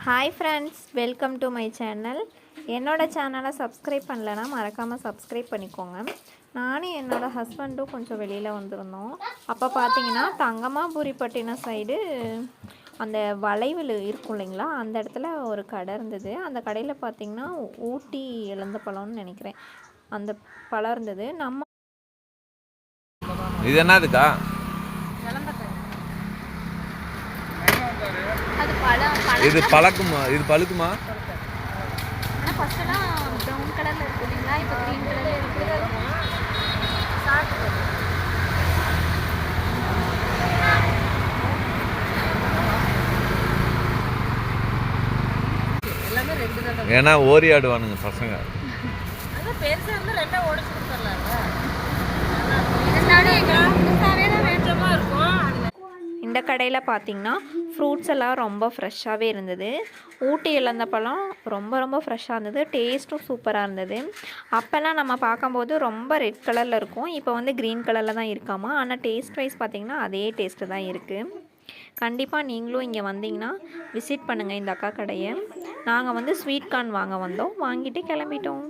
Hi friends, welcome to my channel. என்னோடய சேனலை subscribe பண்ணலைன்னா மறக்காமல் சப்ஸ்கிரைப் பண்ணிக்கோங்க. நானும் என்னோடய ஹஸ்பண்டும் கொஞ்சம் வெளியில் வந்திருந்தோம். அப்போ பார்த்தீங்கன்னா தங்கமாபுரிப்பட்டினம் சைடு அந்த வளைவில் இருக்கும் இல்லைங்களா, அந்த இடத்துல ஒரு கடை இருந்தது. அந்த கடையில் பார்த்திங்கன்னா ஊட்டி இழந்த பழம்னு நினைக்கிறேன், அந்த பழம் இருந்தது. நம்ம இது என்னதுக்கா? இது பழக்குமா? இது பழுக்குமா? ஆனா ஃபர்ஸ்ட் எல்லாம் பிரவுன் கலர்ல இருக்கு இல்லைங்களா, இப்போ கிரீன் கலர்ல இருக்கு. எல்லாமே ரெண்டு தான். ஏன்னா ஓரி ஆடுவானுங்க பசங்க. அது பெருசா இருந்தா ரெண்டா ஓடிச்சு கொடுத்துறலாம்ல. இருந்தாலும் புதுசாவே தான் வேண்டமா இருக்கும். இந்த கடையில் பார்த்திங்கன்னா ஃப்ரூட்ஸ் எல்லாம் ரொம்ப ஃப்ரெஷ்ஷாகவே இருந்தது. ஊட்டி இழந்த பழம் ரொம்ப ஃப்ரெஷ்ஷாக இருந்தது. டேஸ்ட்டும் சூப்பராக இருந்தது. அப்போல்லாம் நம்ம பார்க்கும்போது ரொம்ப ரெட் கலரில் இருக்கும், இப்போ வந்து க்ரீன் கலரில் தான் இருக்காமா. ஆனால் டேஸ்ட் வைஸ் பார்த்திங்கன்னா அதே டேஸ்ட்டு தான் இருக்குது. கண்டிப்பாக நீங்களும் இங்கே வந்தீங்கன்னா விசிட் பண்ணுங்கள் இந்த அக்கா கடையை. நாங்கள் வந்து ஸ்வீட் கார்ன் வாங்க வந்தோம், வாங்கிட்டு கிளம்பிட்டோம்.